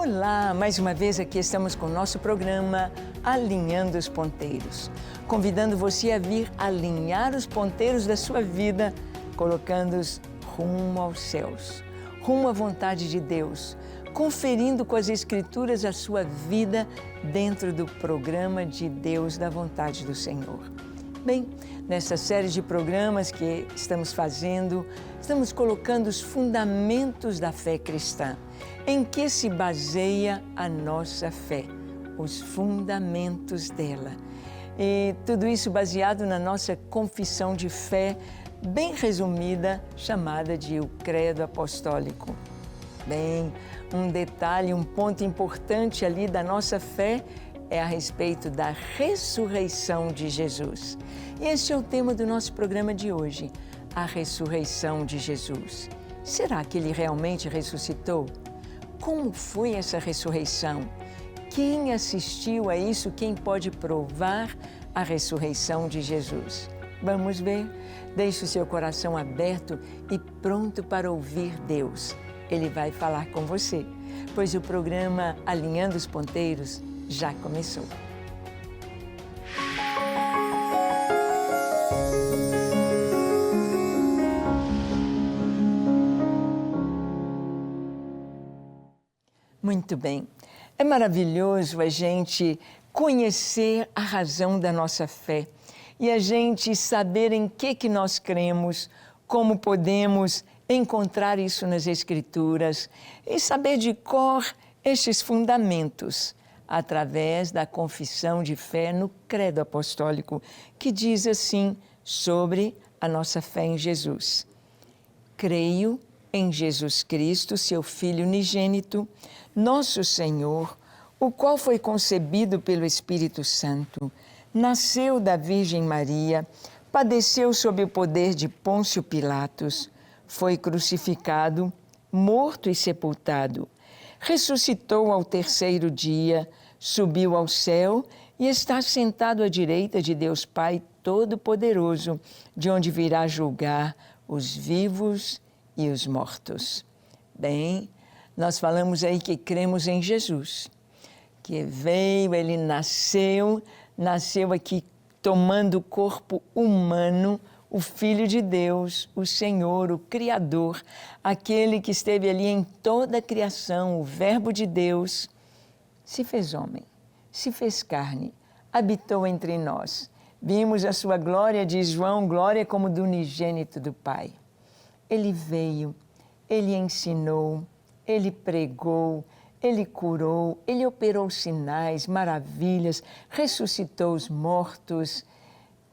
Olá, mais uma vez aqui estamos com o nosso programa Alinhando os Ponteiros, convidando você a vir alinhar os ponteiros da sua vida, colocando-os rumo aos céus, rumo à vontade de Deus, conferindo com as Escrituras a sua vida dentro do programa de Deus da vontade do Senhor. Bem, nessa série de programas que estamos fazendo, estamos colocando os fundamentos da fé cristã. Em que se baseia a nossa fé? Os fundamentos dela. E tudo isso baseado na nossa confissão de fé, bem resumida, chamada de o Credo Apostólico. Bem, um detalhe, um ponto importante ali da nossa fé é a respeito da ressurreição de Jesus. E esse é o tema do nosso programa de hoje, a ressurreição de Jesus. Será que ele realmente ressuscitou? Como foi essa ressurreição? Quem assistiu a isso? Quem pode provar a ressurreição de Jesus? Vamos ver? Deixe o seu coração aberto e pronto para ouvir Deus. Ele vai falar com você, pois o programa Alinhando os Ponteiros já começou. Muito bem. É maravilhoso a gente conhecer a razão da nossa fé e a gente saber em que nós cremos, como podemos encontrar isso nas Escrituras e saber de cor estes fundamentos através da confissão de fé no Credo Apostólico, que diz assim sobre a nossa fé em Jesus. Creio em Jesus Cristo, seu Filho unigênito, nosso Senhor, o qual foi concebido pelo Espírito Santo, nasceu da Virgem Maria, padeceu sob o poder de Pôncio Pilatos, foi crucificado, morto e sepultado, ressuscitou ao terceiro dia, subiu ao céu e está sentado à direita de Deus Pai Todo-Poderoso, de onde virá julgar os vivos e os mortos. Bem, nós falamos aí que cremos em Jesus, que veio, ele nasceu aqui tomando o corpo humano, o Filho de Deus, o Senhor, o Criador, aquele que esteve ali em toda a criação, o Verbo de Deus, se fez homem, se fez carne, habitou entre nós. Vimos a sua glória, diz João, glória como do unigênito do Pai. Ele veio, ele ensinou, ele pregou, ele curou, ele operou sinais, maravilhas, ressuscitou os mortos,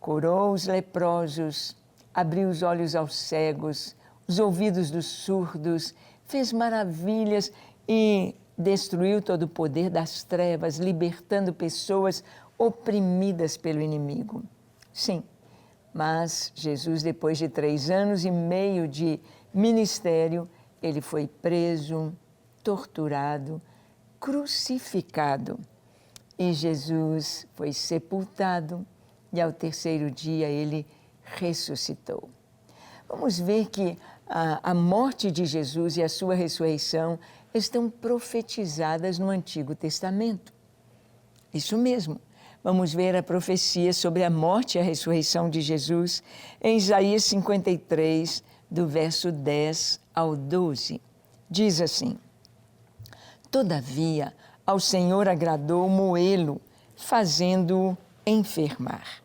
curou os leprosos, abriu os olhos aos cegos, os ouvidos dos surdos, fez maravilhas e destruiu todo o poder das trevas, libertando pessoas oprimidas pelo inimigo. Sim, mas Jesus, depois de 3 anos e meio de ministério, ele foi preso, torturado, crucificado. E Jesus foi sepultado e ao terceiro dia ele ressuscitou. Vamos ver que a morte de Jesus e a sua ressurreição estão profetizadas no Antigo Testamento. Isso mesmo. Vamos ver a profecia sobre a morte e a ressurreição de Jesus em Isaías 53, do verso 10 ao 12. Diz assim: Todavia, ao Senhor agradou moê-lo, fazendo-o enfermar.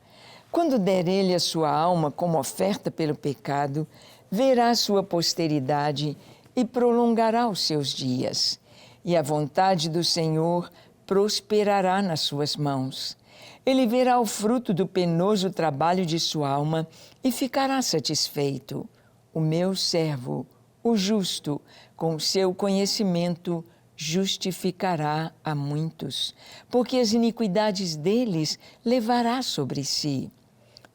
Quando der ele a sua alma como oferta pelo pecado, verá a sua posteridade e prolongará os seus dias. E a vontade do Senhor prosperará nas suas mãos. Ele verá o fruto do penoso trabalho de sua alma e ficará satisfeito. O meu servo, o justo, com o seu conhecimento, justificará a muitos, porque as iniquidades deles levará sobre si.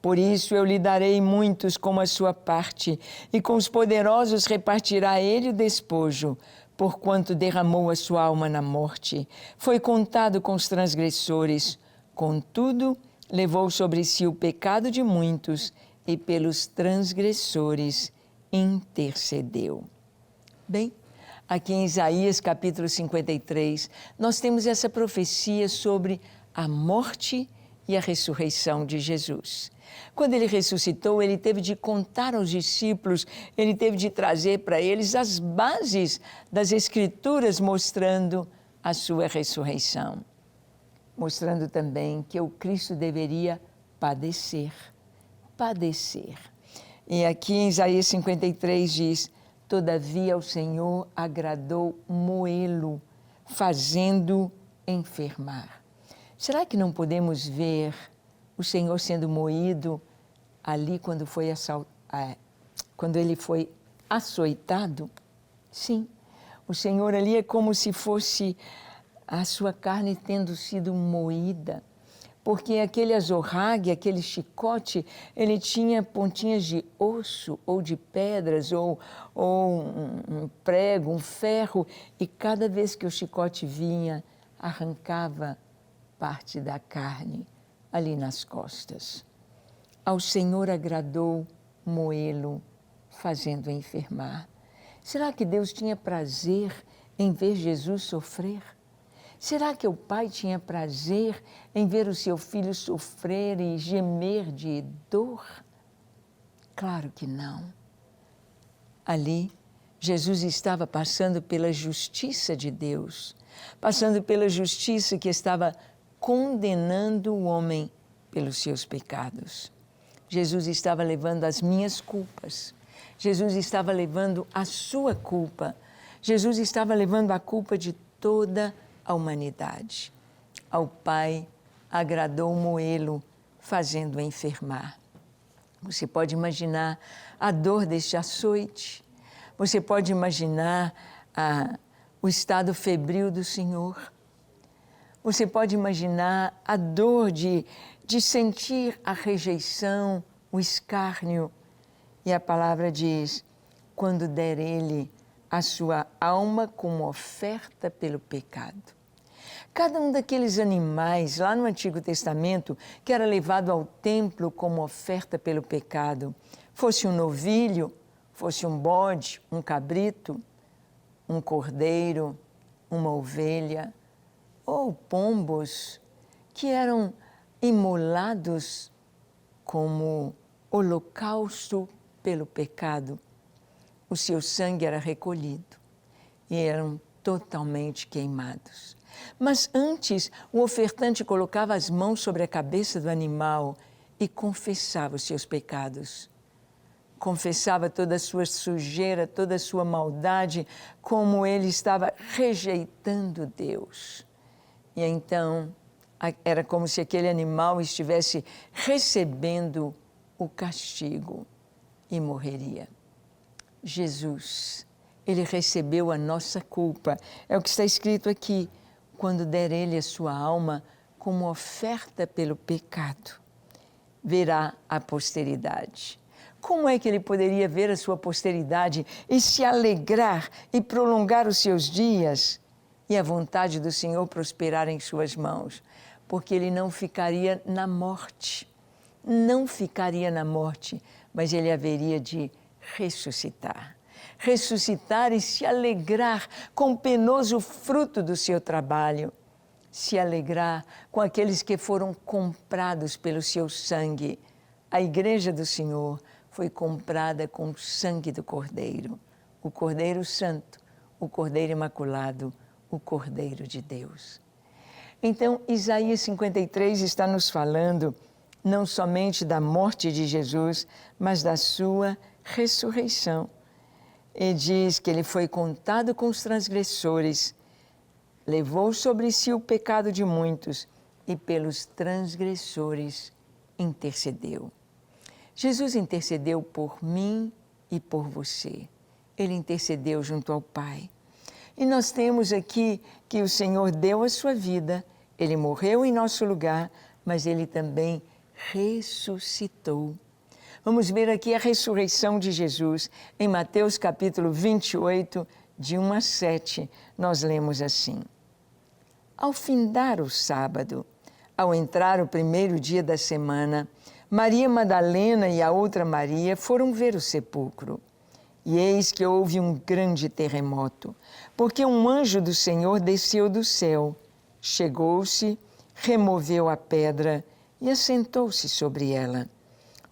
Por isso eu lhe darei muitos como a sua parte, e com os poderosos repartirá ele o despojo, porquanto derramou a sua alma na morte, foi contado com os transgressores, contudo, levou sobre si o pecado de muitos e pelos transgressores intercedeu. Bem, aqui em Isaías capítulo 53, nós temos essa profecia sobre a morte e a ressurreição de Jesus. Quando ele ressuscitou, ele teve de contar aos discípulos, ele teve de trazer para eles as bases das Escrituras mostrando a sua ressurreição. Mostrando também que o Cristo deveria padecer. E aqui em Isaías 53 diz: todavia o Senhor agradou moê-lo, fazendo enfermar. Será que não podemos ver o Senhor sendo moído ali quando ele foi açoitado? Sim, o Senhor ali é como se fosse a sua carne tendo sido moída, porque aquele azorrague, aquele chicote, ele tinha pontinhas de osso ou de pedras ou um prego, um ferro, e cada vez que o chicote vinha, arrancava parte da carne ali nas costas. Ao Senhor agradou moê-lo, fazendo enfermar. Será que Deus tinha prazer em ver Jesus sofrer? Será que o Pai tinha prazer em ver o seu filho sofrer e gemer de dor? Claro que não. Ali, Jesus estava passando pela justiça de Deus, passando pela justiça que estava condenando o homem pelos seus pecados. Jesus estava levando as minhas culpas. Jesus estava levando a sua culpa. Jesus estava levando a culpa de toda a humanidade. Ao Pai agradou moê-lo, fazendo enfermar. Você pode imaginar a dor deste açoite. Você pode imaginar o estado febril do Senhor. Você pode imaginar a dor de sentir a rejeição, o escárnio. E a palavra diz: quando der ele a sua alma como oferta pelo pecado. Cada um daqueles animais lá no Antigo Testamento que era levado ao templo como oferta pelo pecado, fosse um novilho, fosse um bode, um cabrito, um cordeiro, uma ovelha, ou pombos que eram imolados como holocausto pelo pecado, o seu sangue era recolhido e eram totalmente queimados. Mas antes, o ofertante colocava as mãos sobre a cabeça do animal e confessava os seus pecados. Confessava toda a sua sujeira, toda a sua maldade, como ele estava rejeitando Deus. E então, era como se aquele animal estivesse recebendo o castigo e morreria. Jesus, ele recebeu a nossa culpa. É o que está escrito aqui. Quando der ele a sua alma como oferta pelo pecado, verá a posteridade. Como é que ele poderia ver a sua posteridade e se alegrar e prolongar os seus dias e a vontade do Senhor prosperar em suas mãos? Porque ele não ficaria na morte, mas ele haveria de ressuscitar. Ressuscitar e se alegrar com o penoso fruto do seu trabalho. Se alegrar com aqueles que foram comprados pelo seu sangue. A igreja do Senhor foi comprada com o sangue do Cordeiro. O Cordeiro Santo, o Cordeiro Imaculado, o Cordeiro de Deus. Então, Isaías 53 está nos falando não somente da morte de Jesus, mas da sua ressurreição. E diz que ele foi contado com os transgressores, levou sobre si o pecado de muitos e pelos transgressores intercedeu. Jesus intercedeu por mim e por você. Ele intercedeu junto ao Pai. E nós temos aqui que o Senhor deu a sua vida, ele morreu em nosso lugar, mas ele também ressuscitou. Vamos ver aqui a ressurreição de Jesus. Em Mateus capítulo 28, de 1 a 7, nós lemos assim. Ao findar o sábado, ao entrar o primeiro dia da semana, Maria Madalena e a outra Maria foram ver o sepulcro. E eis que houve um grande terremoto, porque um anjo do Senhor desceu do céu, chegou-se, removeu a pedra e assentou-se sobre ela.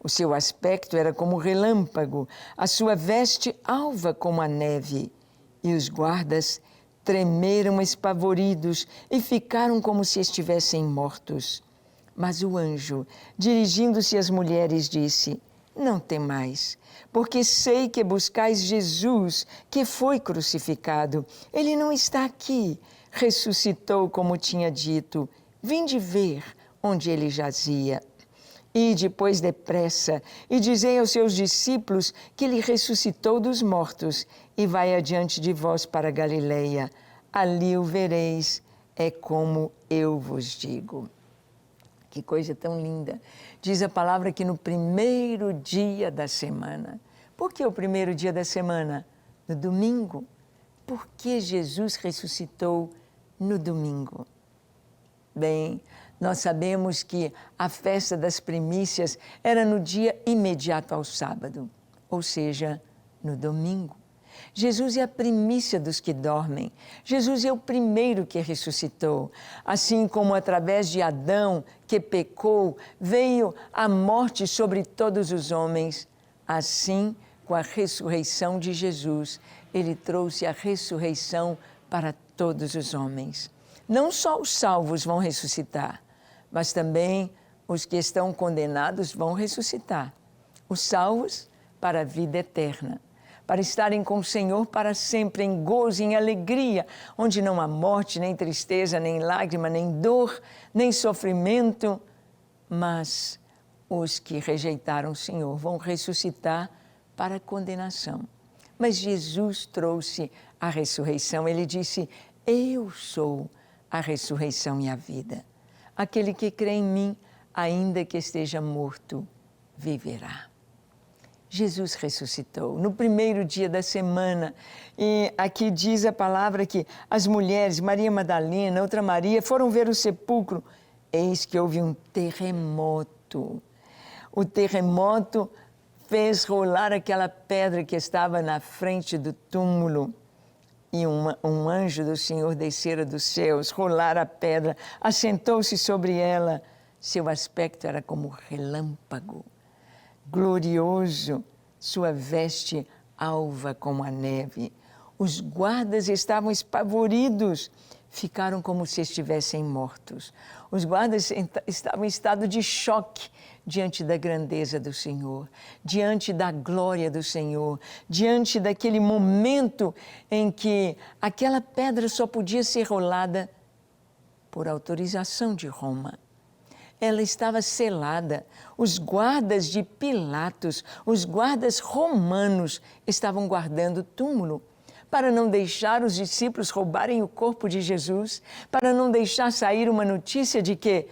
O seu aspecto era como relâmpago, a sua veste alva como a neve. E os guardas tremeram espavoridos e ficaram como se estivessem mortos. Mas o anjo, dirigindo-se às mulheres, disse: não temais, porque sei que buscais Jesus, que foi crucificado. Ele não está aqui, ressuscitou como tinha dito. Vinde ver onde ele jazia. E depois depressa, e dizei aos seus discípulos que ele ressuscitou dos mortos, e vai adiante de vós para Galileia. Ali o vereis, é como eu vos digo. Que coisa tão linda. Diz a palavra que no primeiro dia da semana. Por que o primeiro dia da semana? No domingo. Por que Jesus ressuscitou no domingo? Bem, nós sabemos que a festa das primícias era no dia imediato ao sábado, ou seja, no domingo. Jesus é a primícia dos que dormem. Jesus é o primeiro que ressuscitou. Assim como através de Adão, que pecou, veio a morte sobre todos os homens, assim, com a ressurreição de Jesus, ele trouxe a ressurreição para todos os homens. Não só os salvos vão ressuscitar, mas também os que estão condenados vão ressuscitar. Os salvos para a vida eterna, para estarem com o Senhor para sempre, em gozo, em alegria, onde não há morte, nem tristeza, nem lágrima, nem dor, nem sofrimento. Mas os que rejeitaram o Senhor vão ressuscitar para a condenação. Mas Jesus trouxe a ressurreição. Ele disse: eu sou a ressurreição e a vida. Aquele que crê em mim, ainda que esteja morto, viverá. Jesus ressuscitou no primeiro dia da semana. E aqui diz a palavra que as mulheres, Maria Madalena, outra Maria, foram ver o sepulcro. Eis que houve um terremoto. O terremoto fez rolar aquela pedra que estava na frente do túmulo. E um anjo do Senhor descera dos céus, rolara a pedra, assentou-se sobre ela. Seu aspecto era como relâmpago, glorioso, sua veste alva como a neve. Os guardas estavam espavoridos, ficaram como se estivessem mortos. Os guardas estavam em estado de choque diante da grandeza do Senhor, diante da glória do Senhor, diante daquele momento em que aquela pedra só podia ser rolada por autorização de Roma. Ela estava selada. Os guardas de Pilatos, os guardas romanos, estavam guardando o túmulo para não deixar os discípulos roubarem o corpo de Jesus, para não deixar sair uma notícia de que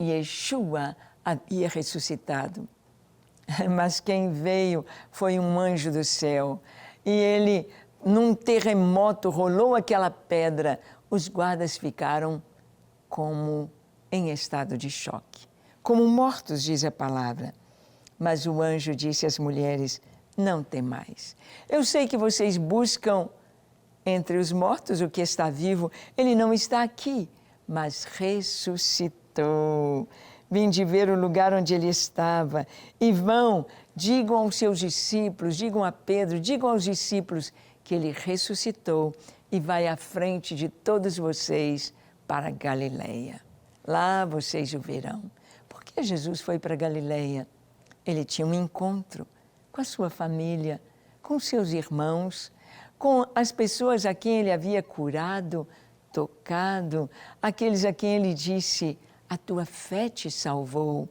Yeshua havia ressuscitado. Mas quem veio foi um anjo do céu. E ele, num terremoto, rolou aquela pedra. Os guardas ficaram como em estado de choque, como mortos, diz a palavra. Mas o anjo disse às mulheres: não temais. Eu sei que vocês buscam entre os mortos o que está vivo. Ele não está aqui, mas ressuscitou. Vinde ver o lugar onde ele estava. E vão, digam aos seus discípulos, digam a Pedro, digam aos discípulos que ele ressuscitou e vai à frente de todos vocês para Galileia. Lá vocês o verão. Por que Jesus foi para Galileia? Ele tinha um encontro com a sua família, com seus irmãos, com as pessoas a quem ele havia curado, tocado, aqueles a quem ele disse: a tua fé te salvou.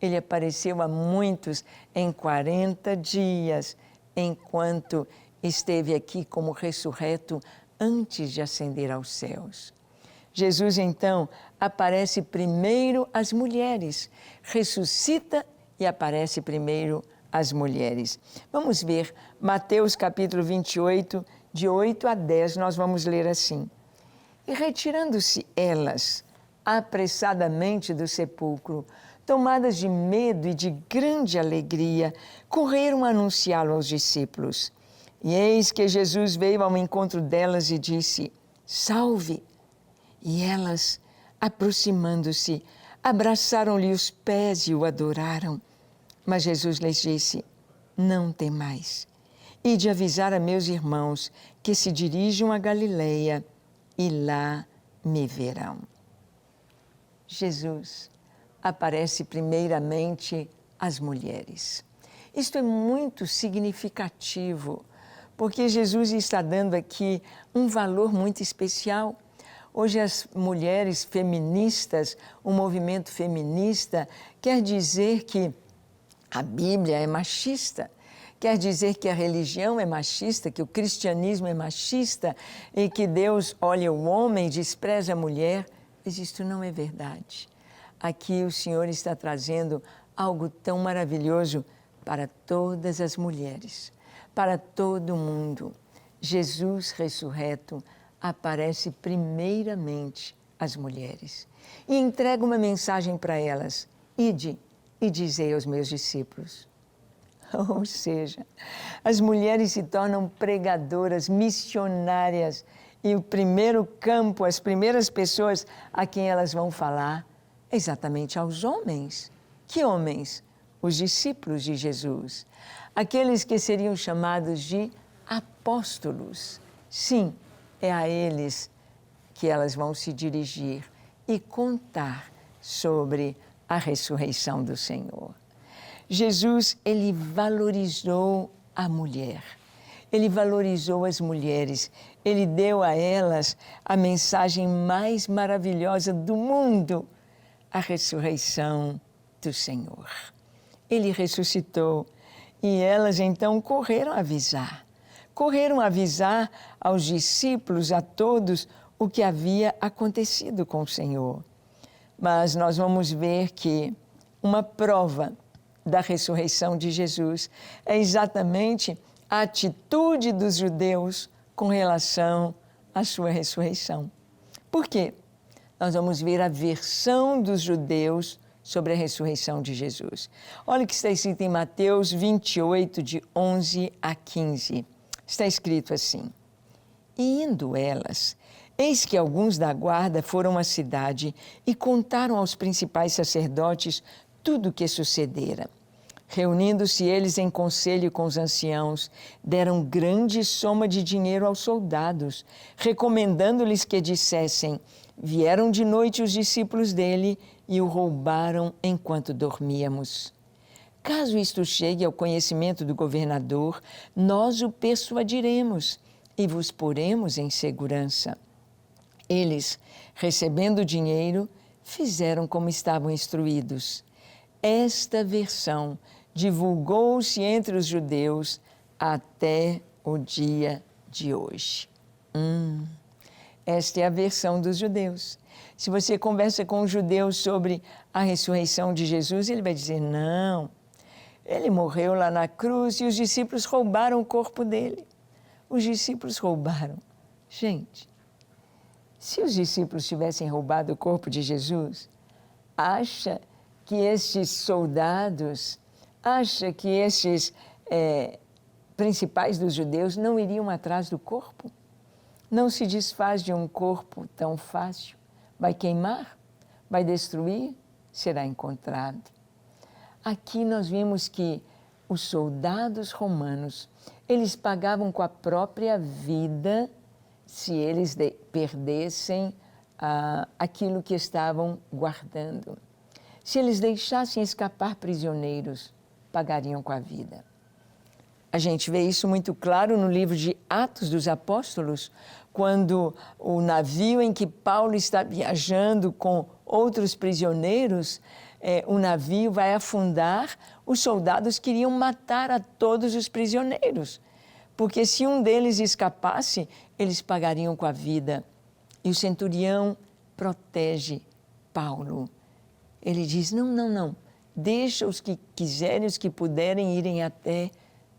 Ele apareceu a muitos em 40 dias, enquanto esteve aqui como ressurreto antes de ascender aos céus. Jesus, então, aparece primeiro às mulheres, ressuscita e aparece primeiro às mulheres. Vamos ver Mateus capítulo 28, de 8 a 10, nós vamos ler assim. E retirando-se elas apressadamente do sepulcro, tomadas de medo e de grande alegria, correram a anunciá-lo aos discípulos. E eis que Jesus veio ao encontro delas e disse: Salve! E elas, aproximando-se, abraçaram-lhe os pés e o adoraram. Mas Jesus lhes disse: Não temais. Ide avisar a meus irmãos que se dirijam a Galileia e lá me verão. Jesus aparece primeiramente às mulheres. Isto é muito significativo, porque Jesus está dando aqui um valor muito especial. Hoje as mulheres feministas, o movimento feminista, quer dizer que a Bíblia é machista, quer dizer que a religião é machista, que o cristianismo é machista e que Deus olha o homem e despreza a mulher. Mas isto não é verdade. Aqui o Senhor está trazendo algo tão maravilhoso para todas as mulheres, para todo mundo. Jesus ressurreto aparece primeiramente às mulheres e entrega uma mensagem para elas: ide e dizei aos meus discípulos. Ou seja, as mulheres se tornam pregadoras, missionárias, e o primeiro campo, as primeiras pessoas a quem elas vão falar é exatamente aos homens. Que homens? Os discípulos de Jesus, aqueles que seriam chamados de apóstolos. Sim, é a eles que elas vão se dirigir e contar sobre a ressurreição do Senhor. Jesus, ele valorizou a mulher, ele valorizou as mulheres, ele deu a elas a mensagem mais maravilhosa do mundo, a ressurreição do Senhor. Ele ressuscitou e elas então correram avisar aos discípulos, a todos, o que havia acontecido com o Senhor. Mas nós vamos ver que uma prova da ressurreição de Jesus é exatamente a atitude dos judeus com relação à sua ressurreição. Por quê? Nós vamos ver a versão dos judeus sobre a ressurreição de Jesus. Olha o que está escrito em Mateus 28, de 11 a 15. Está escrito assim: E indo elas, eis que alguns da guarda foram à cidade e contaram aos principais sacerdotes tudo o que sucedera. Reunindo-se eles em conselho com os anciãos, deram grande soma de dinheiro aos soldados, recomendando-lhes que dissessem: Vieram de noite os discípulos dele e o roubaram enquanto dormíamos. Caso isto chegue ao conhecimento do governador, nós o persuadiremos e vos poremos em segurança. Eles, recebendo o dinheiro, fizeram como estavam instruídos. Esta versão divulgou-se entre os judeus até o dia de hoje. Esta é a versão dos judeus. Se você conversa com um judeu sobre a ressurreição de Jesus, ele vai dizer: não, ele morreu lá na cruz e os discípulos roubaram o corpo dele. Os discípulos roubaram. Gente, se os discípulos tivessem roubado o corpo de Jesus, acha que estes soldados, acha que estes principais dos judeus não iriam atrás do corpo? Não se desfaz de um corpo tão fácil. Vai queimar, vai destruir, será encontrado. Aqui nós vimos que os soldados romanos, eles pagavam com a própria vida se eles perdessem aquilo que estavam guardando. Se eles deixassem escapar prisioneiros, pagariam com a vida. A gente vê isso muito claro no livro de Atos dos Apóstolos, quando o navio em que Paulo está viajando com outros prisioneiros, o navio vai afundar, os soldados queriam matar a todos os prisioneiros, porque se um deles escapasse, eles pagariam com a vida. E o centurião protege Paulo. Ele diz: não, deixa os que quiserem, os que puderem irem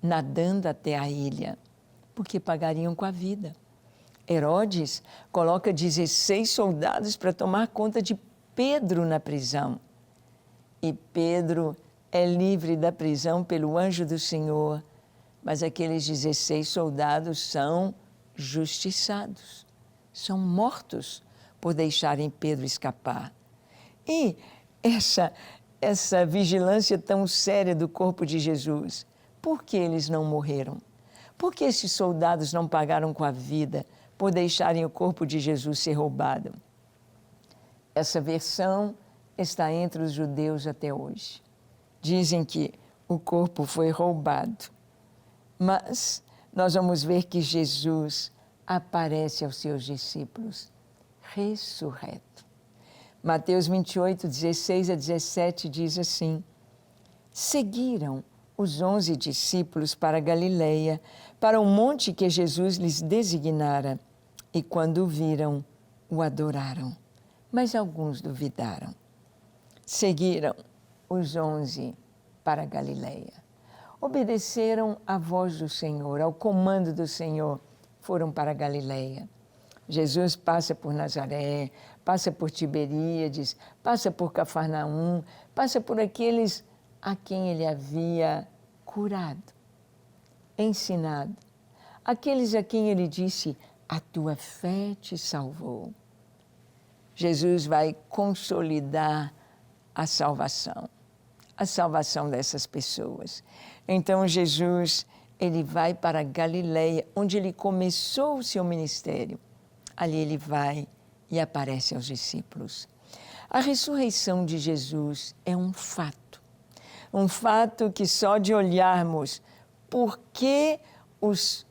nadando até a ilha, porque pagariam com a vida. Herodes coloca 16 soldados para tomar conta de Pedro na prisão. e Pedro é livre da prisão pelo anjo do Senhor, mas aqueles 16 soldados são justiçados, são mortos por deixarem Pedro escapar. E essa vigilância tão séria do corpo de Jesus, por que eles não morreram? Por que esses soldados não pagaram com a vida por deixarem o corpo de Jesus ser roubado? Essa versão está entre os judeus até hoje. Dizem que o corpo foi roubado, mas nós vamos ver que Jesus aparece aos seus discípulos ressurreto. Mateus 28, 16 a 17 diz assim: seguiram os 11 discípulos para Galileia, para o monte que Jesus lhes designara, e quando o viram, o adoraram. Mas alguns duvidaram. Seguiram os 11 para Galileia. Obedeceram à voz do Senhor, ao comando do Senhor, foram para Galileia. Jesus passa por Nazaré, passa por Tiberíades, passa por Cafarnaum, passa por aqueles a quem ele havia curado, ensinado, aqueles a quem ele disse: a tua fé te salvou. Jesus vai consolidar a salvação dessas pessoas. Então Jesus, ele vai para Galileia, onde ele começou o seu ministério. Ali ele vai e aparece aos discípulos. A ressurreição de Jesus é um fato que só de olharmos por que os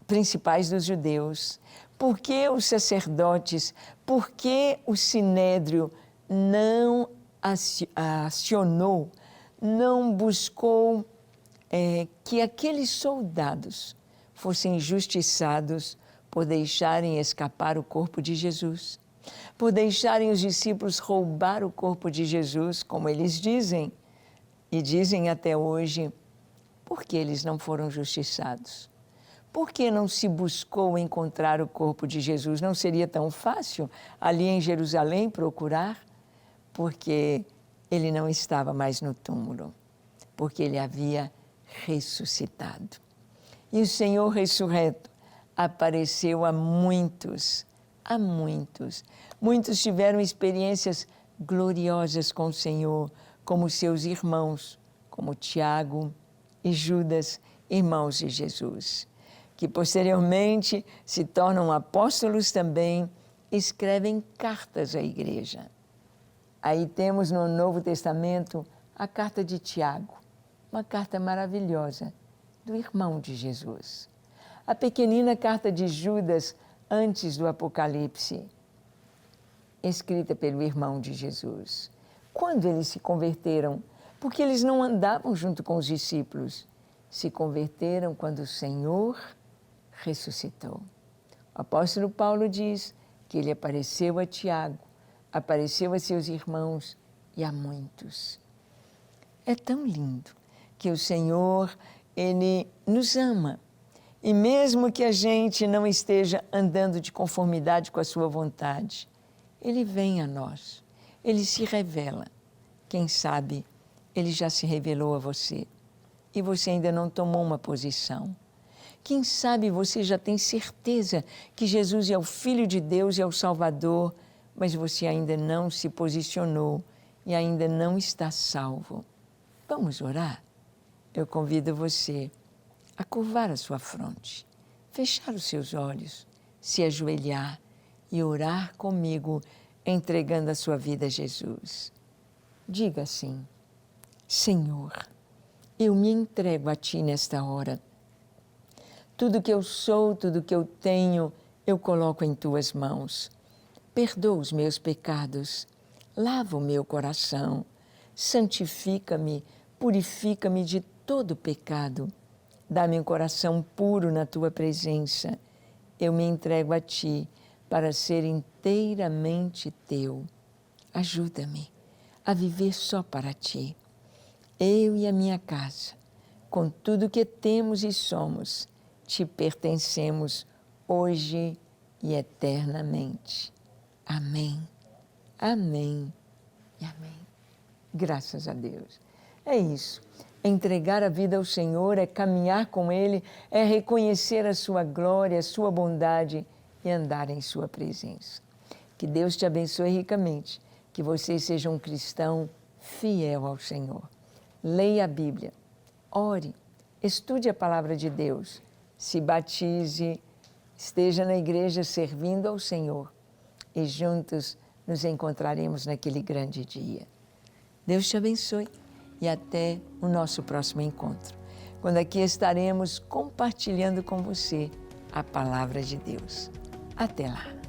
principais dos judeus, por que os sacerdotes, por que o sinédrio não acionou, não buscou que aqueles soldados fossem injustiçados por deixarem escapar o corpo de Jesus, por deixarem os discípulos roubar o corpo de Jesus, como eles dizem, e dizem até hoje. Por que eles não foram justiçados? Por que não se buscou encontrar o corpo de Jesus? Não seria tão fácil ali em Jerusalém procurar? Porque ele não estava mais no túmulo, porque ele havia ressuscitado. E o Senhor ressurreto apareceu a muitos, a muitos. Muitos tiveram experiências gloriosas com o Senhor, como seus irmãos, como Tiago e Judas, irmãos de Jesus, que posteriormente se tornam apóstolos também, escrevem cartas à igreja. Aí temos no Novo Testamento a carta de Tiago, uma carta maravilhosa do irmão de Jesus. A pequenina carta de Judas, antes do Apocalipse, escrita pelo irmão de Jesus. Quando eles se converteram? Porque eles não andavam junto com os discípulos. Se converteram quando o Senhor ressuscitou. O apóstolo Paulo diz que ele apareceu a Tiago, apareceu a seus irmãos e a muitos. É tão lindo que o Senhor, ele nos ama. E mesmo que a gente não esteja andando de conformidade com a sua vontade, ele vem a nós, ele se revela. Quem sabe ele já se revelou a você e você ainda não tomou uma posição. Quem sabe você já tem certeza que Jesus é o Filho de Deus, é o Salvador, mas você ainda não se posicionou e ainda não está salvo. Vamos orar? Eu convido você a curvar a sua fronte, fechar os seus olhos, se ajoelhar e orar comigo, entregando a sua vida a Jesus. Diga assim: Senhor, eu me entrego a Ti nesta hora. Tudo que eu sou, tudo que eu tenho, eu coloco em Tuas mãos. Perdoa os meus pecados, lava o meu coração, santifica-me, purifica-me de todo pecado. Dá-me um coração puro na Tua presença. Eu me entrego a Ti para ser inteiramente Teu. Ajuda-me a viver só para Ti. Eu e a minha casa, com tudo que temos e somos, Te pertencemos hoje e eternamente. Amém, amém e amém. Graças a Deus. É isso. Entregar a vida ao Senhor é caminhar com Ele, é reconhecer a sua glória, a sua bondade e andar em sua presença. Que Deus te abençoe ricamente, que você seja um cristão fiel ao Senhor. Leia a Bíblia, ore, estude a palavra de Deus, se batize, esteja na igreja servindo ao Senhor e juntos nos encontraremos naquele grande dia. Deus te abençoe e até o nosso próximo encontro, quando aqui estaremos compartilhando com você a palavra de Deus. Até lá!